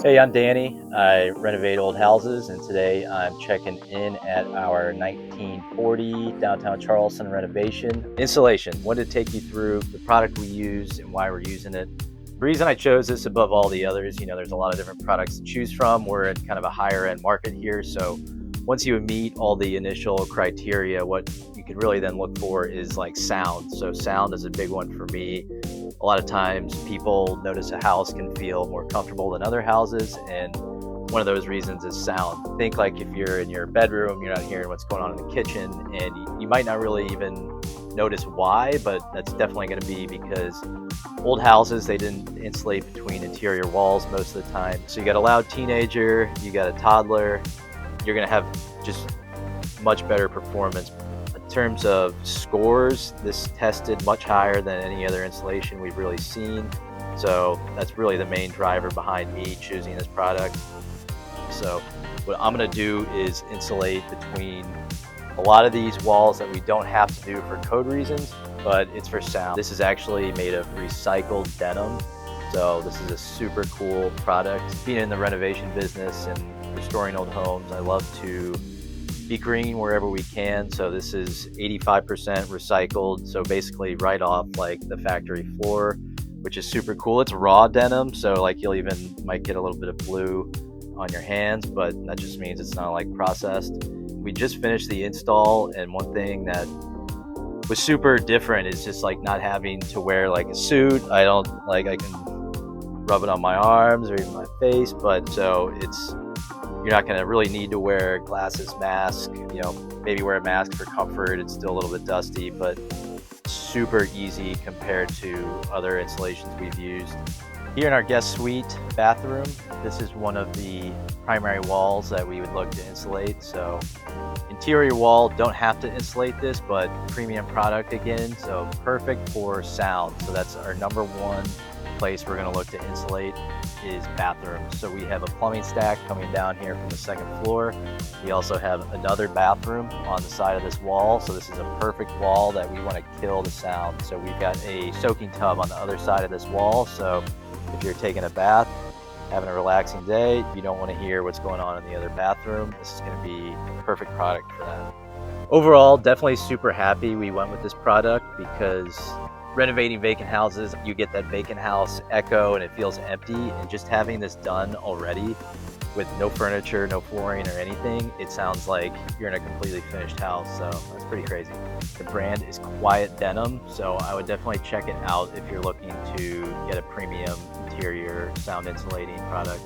Hey, I'm Danny. I renovate old houses, and today I'm checking in at our 1940 downtown Charleston renovation. Installation, what did it take you through, the product we use, and why we're using it. The reason I chose this above all the others, there's a lot of different products to choose from. We're in kind of a higher end market here. So once you meet all the initial criteria, what you could really then look for is like sound. So sound is a big one for me. A lot of times people notice a house can feel more comfortable than other houses, and one of those reasons is sound. Think like if you're in your bedroom, you're not hearing what's going on in the kitchen, and you might not really even notice why, but that's definitely going to be because old houses, they didn't insulate between interior walls most of the time. So you got a loud teenager, you got a toddler, you're going to have just much better performance. In terms of scores, this tested much higher than any other installation we've really seen. So that's really the main driver behind me choosing this product. So what I'm going to do is insulate between a lot of these walls that we don't have to do for code reasons, but it's for sound. This is actually made of recycled denim. So this is a super cool product. Being in the renovation business and restoring old homes, I love to be green wherever we can. So this is 85% recycled. So basically right off like the factory floor, which is super cool. It's raw denim. So like you'll even might get a little bit of blue on your hands, but that just means it's not like processed. We just finished the install, and one thing that was super different is just like not having to wear like a suit. I can rub it on my arms or even my face, but so you're not going to really need to wear glasses, mask, maybe wear a mask for comfort. It's still a little bit dusty, but super easy compared to other installations we've used. Here in our guest suite bathroom, this is one of the primary walls that we would look to insulate. So interior wall, don't have to insulate this, but premium product again, so perfect for sound. So that's our number one place we're going to look to insulate is bathrooms. So we have a plumbing stack coming down here from the second floor. We also have another bathroom on the side of this wall. So this is a perfect wall that we want to kill the sound. So we've got a soaking tub on the other side of this wall. So if you're taking a bath, having a relaxing day, you don't want to hear what's going on in the other bathroom, this is going to be a perfect product for that. Overall, definitely super happy we went with this product because renovating vacant houses, you get that vacant house echo and it feels empty, and just having this done already with no furniture, no flooring or anything, it sounds like you're in a completely finished house. So that's pretty crazy. The brand is Quiet Denim, so I would definitely check it out if you're looking to get a premium interior sound insulating product.